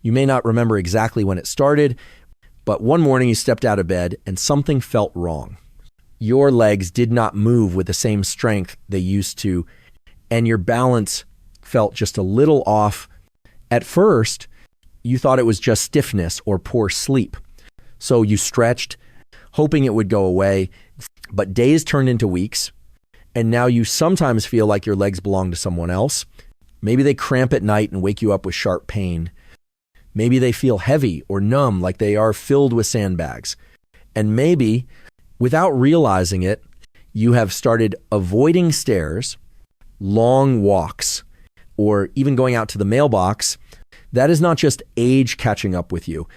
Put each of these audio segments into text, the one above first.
You may not remember exactly when it started, but one morning you stepped out of bed and something felt wrong. Your legs did not move with the same strength they used to, and your balance felt just a little off. At first, you thought it was just stiffness or poor sleep. So you stretched, hoping it would go away, but days turned into weeks, and now you sometimes feel like your legs belong to someone else. Maybe they cramp at night and wake you up with sharp pain. Maybe they feel heavy or numb, like they are filled with sandbags. And maybe, without realizing it, you have started avoiding stairs, long walks, or even going out to the mailbox. That is not just age catching up with you.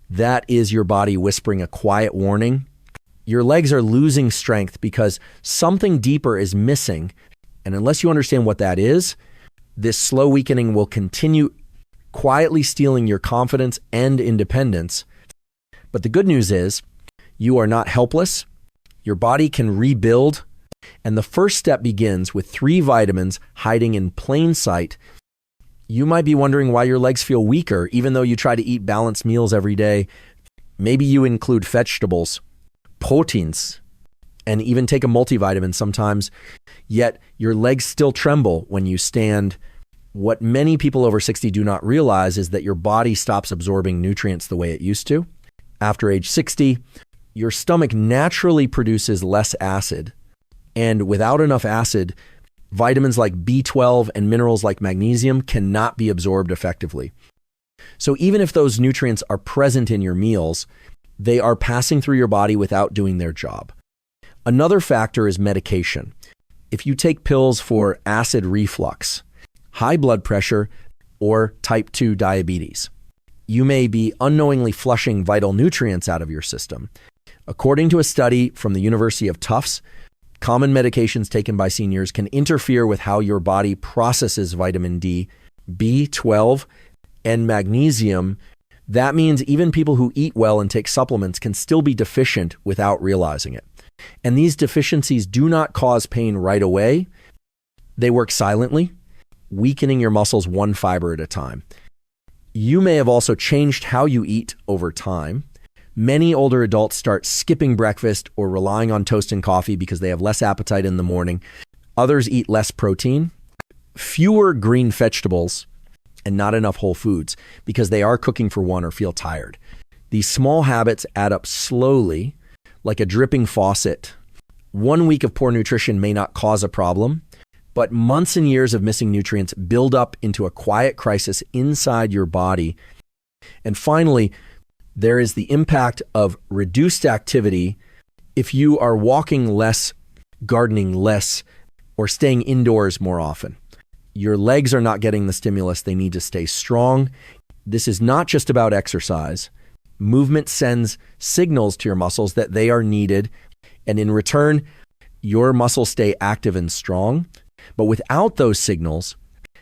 That is your body whispering a quiet warning. Your legs are losing strength because something deeper is missing. And unless you understand what that is, this slow weakening will continue quietly stealing your confidence and independence. But the good news is you are not helpless. Your body can rebuild. And the first step begins with 3 vitamins hiding in plain sight. You might be wondering why your legs feel weaker, even though you try to eat balanced meals every day. Maybe you include vegetables, proteins, and even take a multivitamin sometimes, yet your legs still tremble when you stand. What many people over 60 do not realize is that your body stops absorbing nutrients the way it used to. After age 60, your stomach naturally produces less acid. And without enough acid, vitamins like B12 and minerals like magnesium cannot be absorbed effectively. So even if those nutrients are present in your meals, they are passing through your body without doing their job. Another factor is medication. If you take pills for acid reflux, high blood pressure, or type 2 diabetes, you may be unknowingly flushing vital nutrients out of your system. According to a study from the University of Tufts, common medications taken by seniors can interfere with how your body processes vitamin D, B12, and magnesium. That means even people who eat well and take supplements can still be deficient without realizing it. And these deficiencies do not cause pain right away. They work silently, weakening your muscles one fiber at a time. You may have also changed how you eat over time. Many older adults start skipping breakfast or relying on toast and coffee because they have less appetite in the morning. Others eat less protein, fewer green vegetables, and not enough whole foods because they are cooking for one or feel tired. These small habits add up slowly, like a dripping faucet. 1 week of poor nutrition may not cause a problem, but months and years of missing nutrients build up into a quiet crisis inside your body. And finally, there is the impact of reduced activity. If you are walking less, gardening less, or staying indoors more often, your legs are not getting the stimulus they need to stay strong. This is not just about exercise. Movement sends signals to your muscles that they are needed, and in return, your muscles stay active and strong. But without those signals,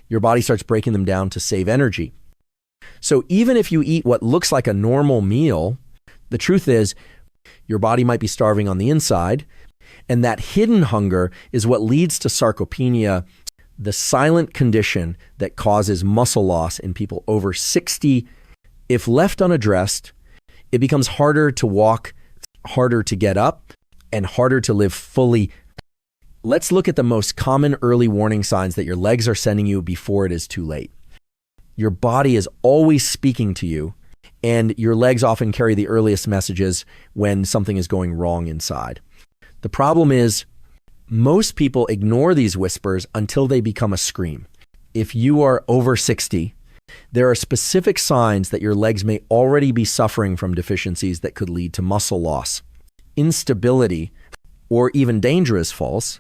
your body starts breaking them down to save energy. So even if you eat what looks like a normal meal, the truth is your body might be starving on the inside, and that hidden hunger is what leads to sarcopenia, the silent condition that causes muscle loss in people over 60. If left unaddressed, it becomes harder to walk, harder to get up, and harder to live fully. Let's look at the most common early warning signs that your legs are sending you before it is too late. Your body is always speaking to you, and your legs often carry the earliest messages when something is going wrong inside. The problem is, most people ignore these whispers until they become a scream. If you are over 60, there are specific signs that your legs may already be suffering from deficiencies that could lead to muscle loss, instability, or even dangerous falls.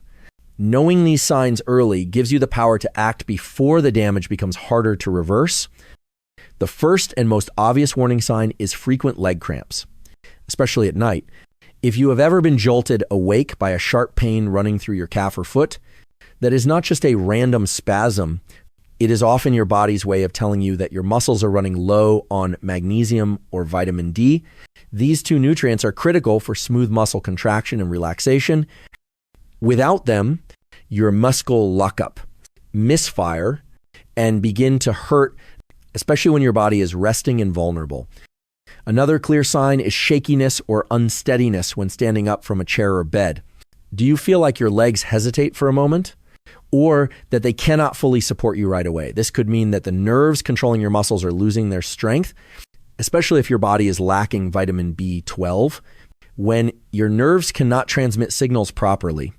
Knowing these signs early gives you the power to act before the damage becomes harder to reverse. The first and most obvious warning sign is frequent leg cramps, especially at night. If you have ever been jolted awake by a sharp pain running through your calf or foot, that is not just a random spasm. It is often your body's way of telling you that your muscles are running low on magnesium or vitamin D. These two nutrients are critical for smooth muscle contraction and relaxation. Without them, your muscle lock up, misfire, and begin to hurt especially when your body is resting and vulnerable. Another clear sign is shakiness or unsteadiness when standing up from a chair or bed. Do you feel like your legs hesitate for a moment, or that they cannot fully support you right away? This could mean that the nerves controlling your muscles are losing their strength, especially if your body is lacking vitamin B12. When your nerves cannot transmit signals properly,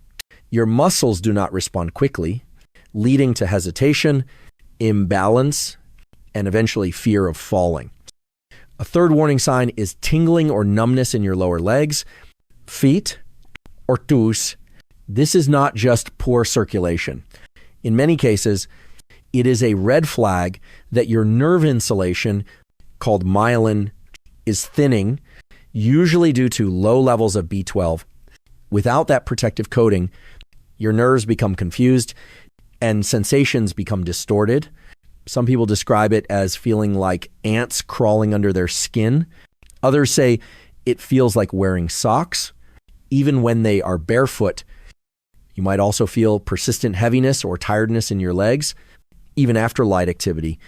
your muscles do not respond quickly, leading to hesitation, imbalance, and eventually fear of falling. A third warning sign is tingling or numbness in your lower legs, feet, or toes. This is not just poor circulation. In many cases, it is a red flag that your nerve insulation, called myelin, is thinning, usually due to low levels of B12. Without that protective coating, your nerves become confused and sensations become distorted. Some people describe it as feeling like ants crawling under their skin. Others say it feels like wearing socks, even when they are barefoot. You might also feel persistent heaviness or tiredness in your legs, even after light activity.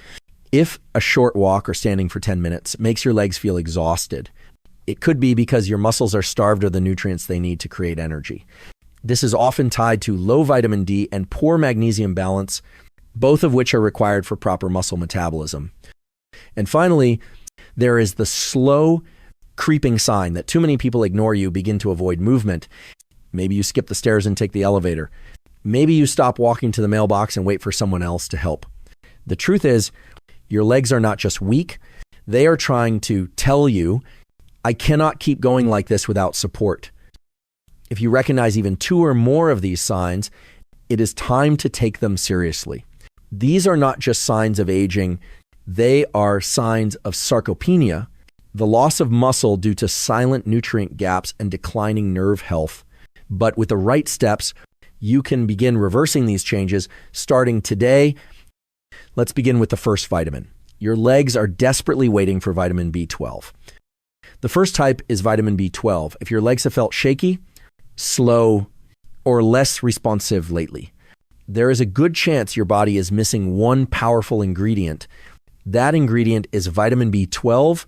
If a short walk or standing for 10 minutes makes your legs feel exhausted, it could be because your muscles are starved of the nutrients they need to create energy. This is often tied to low vitamin D and poor magnesium balance, both of which are required for proper muscle metabolism. And finally, there is the slow creeping sign that too many people ignore you, begin to avoid movement. Maybe you skip the stairs and take the elevator. Maybe you stop walking to the mailbox and wait for someone else to help. The truth is, your legs are not just weak, they are trying to tell you, I cannot keep going like this without support. If you recognize even 2 or more of these signs, it is time to take them seriously. These are not just signs of aging, they are signs of sarcopenia, the loss of muscle due to silent nutrient gaps and declining nerve health. But with the right steps, you can begin reversing these changes starting today. Let's begin with the first vitamin. Your legs are desperately waiting for vitamin B12. The first type is vitamin B12. If your legs have felt shaky, slow, or less responsive lately, there is a good chance your body is missing one powerful ingredient. That ingredient is vitamin B12,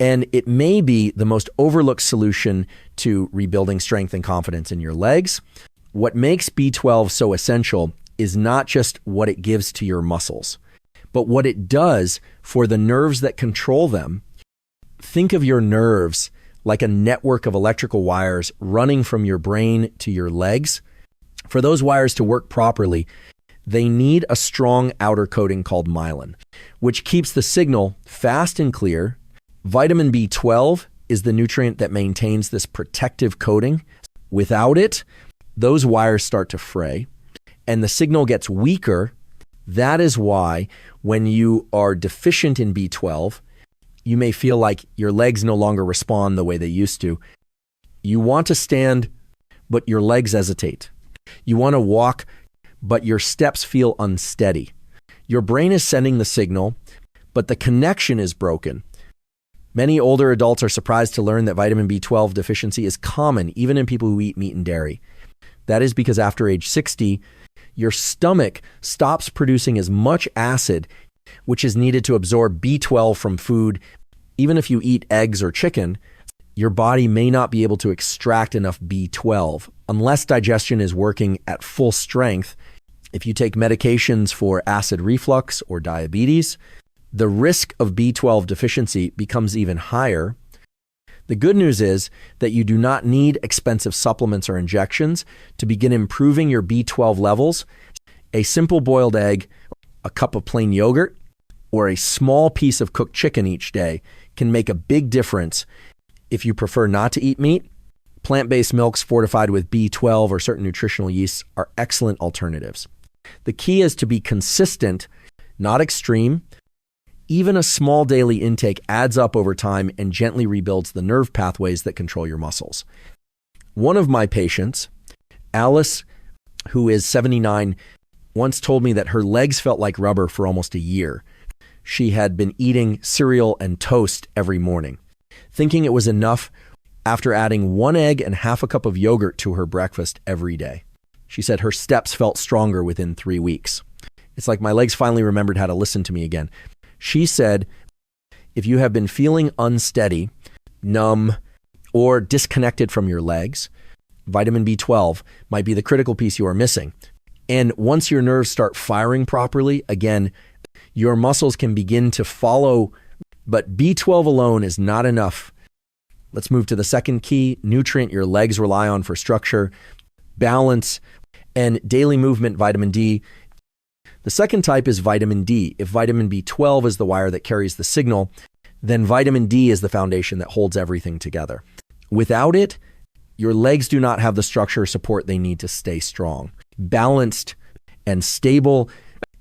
and it may be the most overlooked solution to rebuilding strength and confidence in your legs. What makes B12 so essential is not just what it gives to your muscles, but what it does for the nerves that control them. Think of your nerves like a network of electrical wires running from your brain to your legs. For those wires to work properly, they need a strong outer coating called myelin, which keeps the signal fast and clear. Vitamin B12 is the nutrient that maintains this protective coating. Without it, those wires start to fray and the signal gets weaker. That is why when you are deficient in B12, you may feel like your legs no longer respond the way they used to. You want to stand, but your legs hesitate. You want to walk, but your steps feel unsteady. Your brain is sending the signal, but the connection is broken. Many older adults are surprised to learn that vitamin B12 deficiency is common, even in people who eat meat and dairy. That is because after age 60, your stomach stops producing as much acid, which is needed to absorb B12 from food. Even if you eat eggs or chicken, your body may not be able to extract enough B12 unless digestion is working at full strength. If you take medications for acid reflux or diabetes, the risk of B12 deficiency becomes even higher. The good news is that you do not need expensive supplements or injections to begin improving your B12 levels. A simple boiled egg, a cup of plain yogurt, or a small piece of cooked chicken each day can make a big difference. If you prefer not to eat meat, plant-based milks fortified with B12 or certain nutritional yeasts are excellent alternatives. The key is to be consistent, not extreme. Even a small daily intake adds up over time and gently rebuilds the nerve pathways that control your muscles. One of my patients, Alice, who is 79, once told me that her legs felt like rubber for almost a year. She had been eating cereal and toast every morning, thinking it was enough after adding 1 egg and half a cup of yogurt to her breakfast every day. She said her steps felt stronger within 3 weeks. It's like my legs finally remembered how to listen to me again. She said, if you have been feeling unsteady, numb, or disconnected from your legs, vitamin B12 might be the critical piece you are missing. And once your nerves start firing properly, again, your muscles can begin to follow, but B12 alone is not enough. Let's move to the second key nutrient your legs rely on for structure, balance, and daily movement, vitamin D. The second type is vitamin D. If vitamin B12 is the wire that carries the signal, then vitamin D is the foundation that holds everything together. Without it, your legs do not have the structure or support they need to stay strong, balanced, and stable.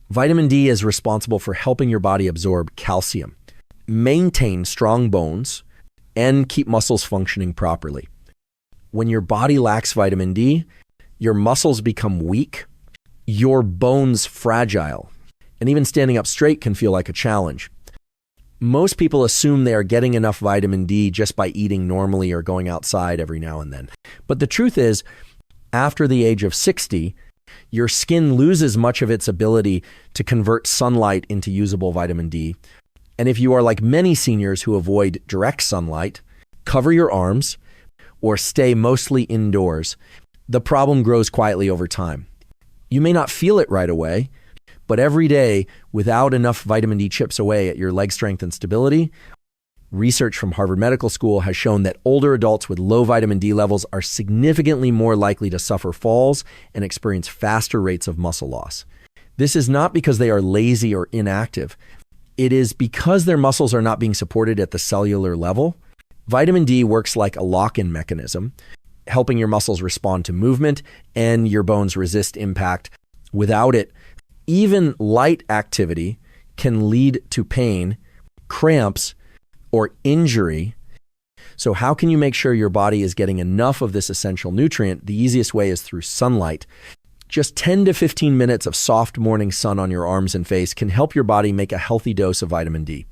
Vitamin D is responsible for helping your body absorb calcium, maintain strong bones, and keep muscles functioning properly. When your body lacks vitamin D, your muscles become weak, your bones fragile, and even standing up straight can feel like a challenge. Most people assume they are getting enough vitamin D just by eating normally or going outside every now and then. But the truth is, after the age of 60, your skin loses much of its ability to convert sunlight into usable vitamin D. And if you are like many seniors who avoid direct sunlight, cover your arms, or stay mostly indoors, the problem grows quietly over time. You may not feel it right away, but every day without enough vitamin D chips away at your leg strength and stability, research from Harvard Medical School has shown that older adults with low vitamin D levels are significantly more likely to suffer falls and experience faster rates of muscle loss. This is not because they are lazy or inactive. It is because their muscles are not being supported at the cellular level. Vitamin D works like a lock-in mechanism, helping your muscles respond to movement and your bones resist impact. Without it, even light activity can lead to pain, cramps, or injury. So how can you make sure your body is getting enough of this essential nutrient? The easiest way is through sunlight. Just 10 to 15 minutes of soft morning sun on your arms and face can help your body make a healthy dose of vitamin D.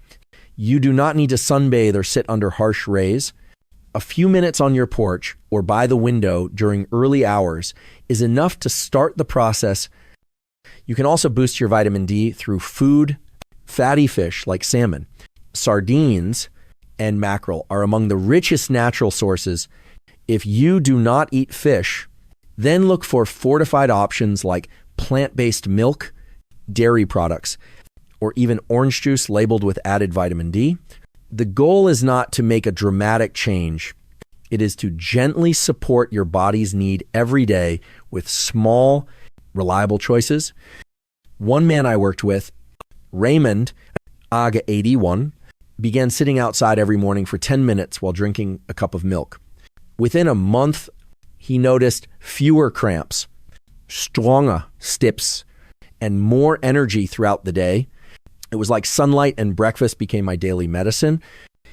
You do not need to sunbathe or sit under harsh rays. A few minutes on your porch or by the window during early hours is enough to start the process. You can also boost your vitamin D through food. Fatty fish like salmon, sardines, and mackerel are among the richest natural sources. If you do not eat fish, then look for fortified options like plant-based milk, dairy products, or even orange juice labeled with added vitamin D. The goal is not to make a dramatic change. It is to gently support your body's need every day with small, reliable choices. One man I worked with, Raymond, AGA 81, began sitting outside every morning for 10 minutes while drinking a cup of milk. Within a month, he noticed fewer cramps, stronger steps, and more energy throughout the day. It was like sunlight and breakfast became my daily medicine.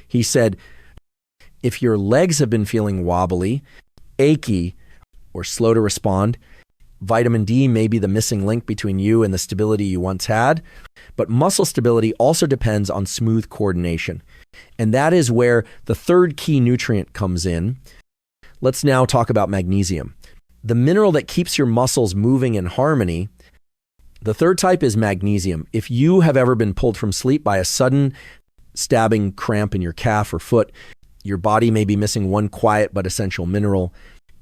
He said, if your legs have been feeling wobbly, achy, or slow to respond, vitamin D may be the missing link between you and the stability you once had. But muscle stability also depends on smooth coordination. And that is where the third key nutrient comes in. Let's now talk about magnesium, the mineral that keeps your muscles moving in harmony. The third type is magnesium. If you have ever been pulled from sleep by a sudden stabbing cramp in your calf or foot, your body may be missing one quiet but essential mineral.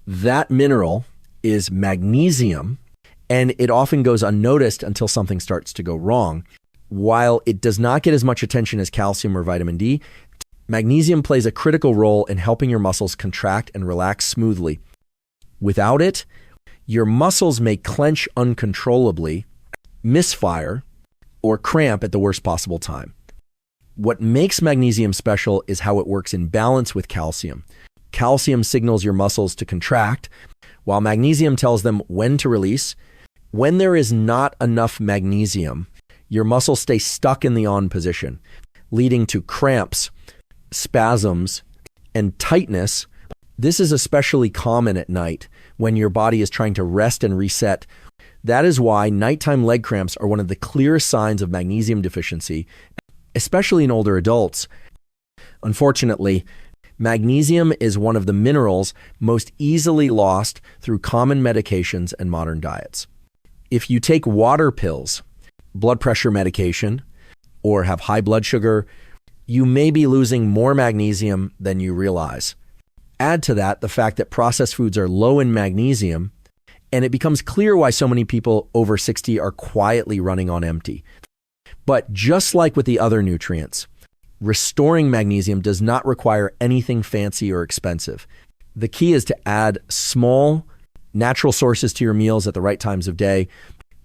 That mineral is magnesium, and it often goes unnoticed until something starts to go wrong. While it does not get as much attention as calcium or vitamin D, magnesium plays a critical role in helping your muscles contract and relax smoothly. Without it, your muscles may clench uncontrollably, misfire, or cramp at the worst possible time. What makes magnesium special is how it works in balance with calcium. Calcium signals your muscles to contract, while magnesium tells them when to release. When there is not enough magnesium, your muscles stay stuck in the on position, leading to cramps, spasms, and tightness. This is especially common at night when your body is trying to rest and reset. That is why nighttime leg cramps are one of the clearest signs of magnesium deficiency, especially in older adults. Unfortunately, magnesium is one of the minerals most easily lost through common medications and modern diets. If you take water pills, blood pressure medication, or have high blood sugar, you may be losing more magnesium than you realize. Add to that the fact that processed foods are low in magnesium, and it becomes clear why so many people over 60 are quietly running on empty. But just like with the other nutrients, restoring magnesium does not require anything fancy or expensive. The key is to add small, natural sources to your meals at the right times of day.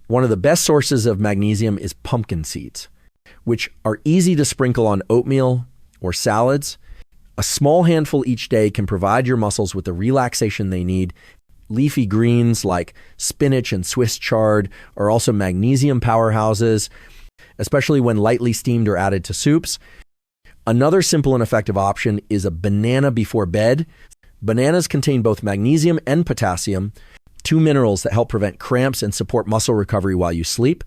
One of the best sources of magnesium is pumpkin seeds, which are easy to sprinkle on oatmeal or salads. A small handful each day can provide your muscles with the relaxation they need. Leafy greens like spinach and Swiss chard are also magnesium powerhouses, especially when lightly steamed or added to soups. Another simple and effective option is a banana before bed. Bananas contain both magnesium and potassium, two minerals that help prevent cramps and support muscle recovery while you sleep.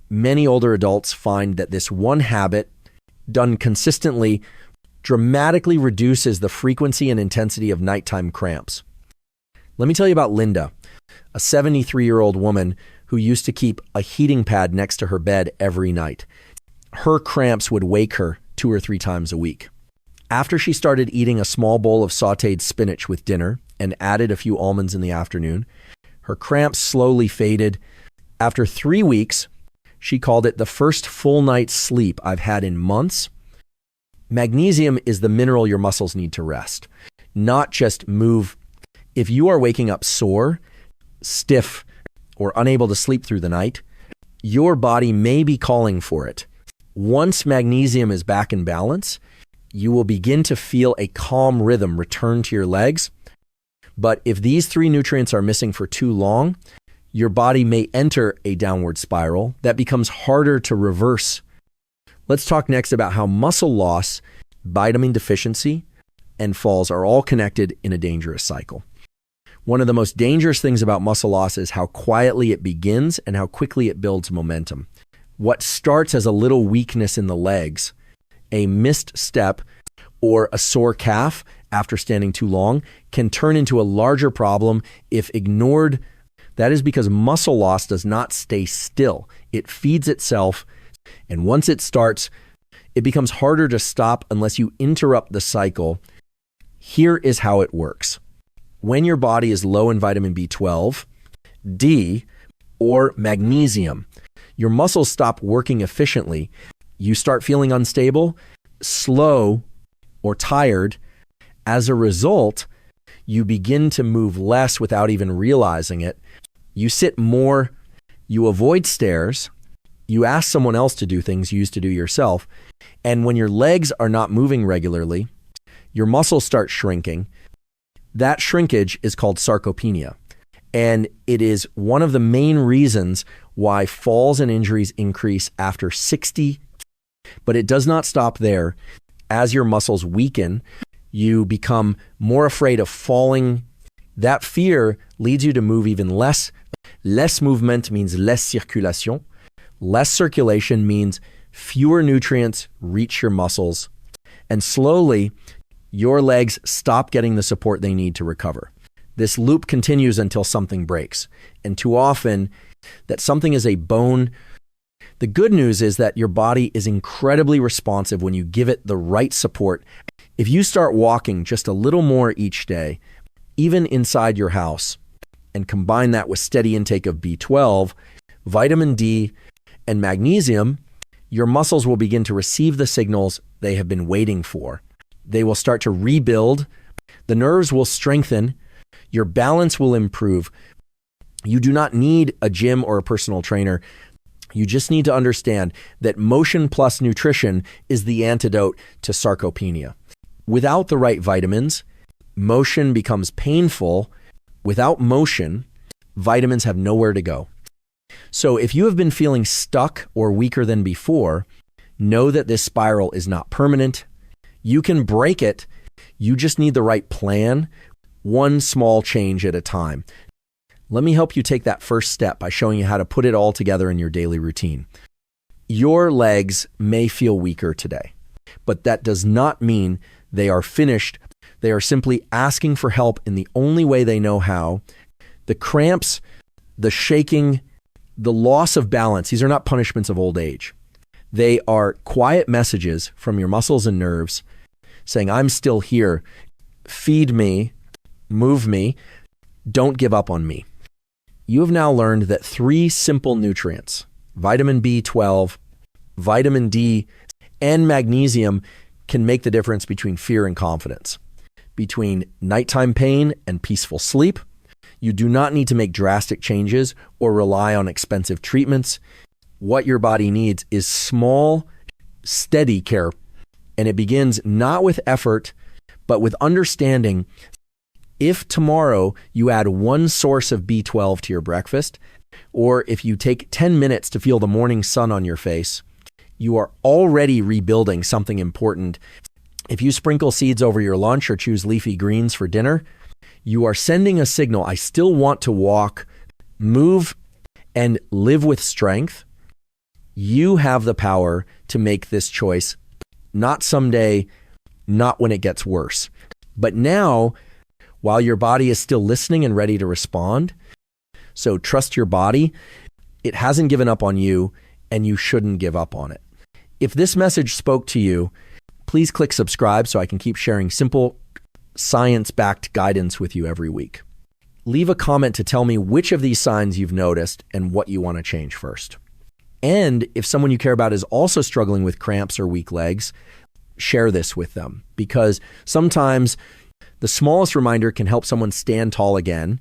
Many older adults find that this one habit, done consistently, dramatically reduces the frequency and intensity of nighttime cramps. Let me tell you about Linda, a 73-year-old woman who used to keep a heating pad next to her bed every night. Her cramps would wake her 2 or 3 times a week. After she started eating a small bowl of sautéed spinach with dinner and added a few almonds in the afternoon, her cramps slowly faded. After 3 weeks, she called it the first full night's sleep I've had in months. Magnesium is the mineral your muscles need to rest, not just move. If you are waking up sore, stiff, or unable to sleep through the night, your body may be calling for it. Once magnesium is back in balance, you will begin to feel a calm rhythm return to your legs. But if these 3 nutrients are missing for too long, your body may enter a downward spiral that becomes harder to reverse. Let's talk next about how muscle loss, vitamin deficiency, and falls are all connected in a dangerous cycle. One of the most dangerous things about muscle loss is how quietly it begins and how quickly it builds momentum. What starts as a little weakness in the legs, a missed step, or a sore calf after standing too long can turn into a larger problem if ignored. That is because muscle loss does not stay still. It feeds itself, and once it starts, it becomes harder to stop unless you interrupt the cycle. Here is how it works. When your body is low in vitamin B12, D, or magnesium, your muscles stop working efficiently. You start feeling unstable, slow, or tired. As a result, you begin to move less without even realizing it. You sit more, you avoid stairs, you ask someone else to do things you used to do yourself. And when your legs are not moving regularly, your muscles start shrinking. That shrinkage is called sarcopenia. And it is one of the main reasons why falls and injuries increase after 60. But it does not stop there. As your muscles weaken, you become more afraid of falling. That fear leads you to move even less. Less movement means less circulation. Less circulation means fewer nutrients reach your muscles. And slowly, your legs stop getting the support they need to recover. This loop continues until something breaks. And too often, that something is a bone. The good news is that your body is incredibly responsive when you give it the right support. If you start walking just a little more each day, even inside your house, and combine that with steady intake of B12, vitamin D, and magnesium, your muscles will begin to receive the signals they have been waiting for. They will start to rebuild. The nerves will strengthen. Your balance will improve. You do not need a gym or a personal trainer. You just need to understand that motion plus nutrition is the antidote to sarcopenia. Without the right vitamins, motion becomes painful. Without motion, vitamins have nowhere to go. So if you have been feeling stuck or weaker than before, know that this spiral is not permanent. You can break it. You just need the right plan, one small change at a time. Let me help you take that first step by showing you how to put it all together in your daily routine. Your legs may feel weaker today, but that does not mean they are finished. They are simply asking for help in the only way they know how. The cramps, the shaking, the loss of balance, these are not punishments of old age. They are quiet messages from your muscles and nerves saying, I'm still here. Feed me, move me, don't give up on me. You have now learned that 3 simple nutrients, vitamin B12, vitamin D, and magnesium, can make the difference between fear and confidence, between nighttime pain and peaceful sleep. You do not need to make drastic changes or rely on expensive treatments. What your body needs is small, steady care. And it begins not with effort, but with understanding. If tomorrow you add 1 source of B12 to your breakfast, or if you take 10 minutes to feel the morning sun on your face, you are already rebuilding something important. If you sprinkle seeds over your lunch or choose leafy greens for dinner, you are sending a signal. I still want to walk, move, and live with strength. You have the power to make this choice, not someday, not when it gets worse, but now, while your body is still listening and ready to respond. So trust your body. It hasn't given up on you, and you shouldn't give up on it. If this message spoke to you, please click subscribe so I can keep sharing simple, science-backed guidance with you every week. Leave a comment to tell me which of these signs you've noticed and what you want to change first. And if someone you care about is also struggling with cramps or weak legs, share this with them, because sometimes the smallest reminder can help someone stand tall again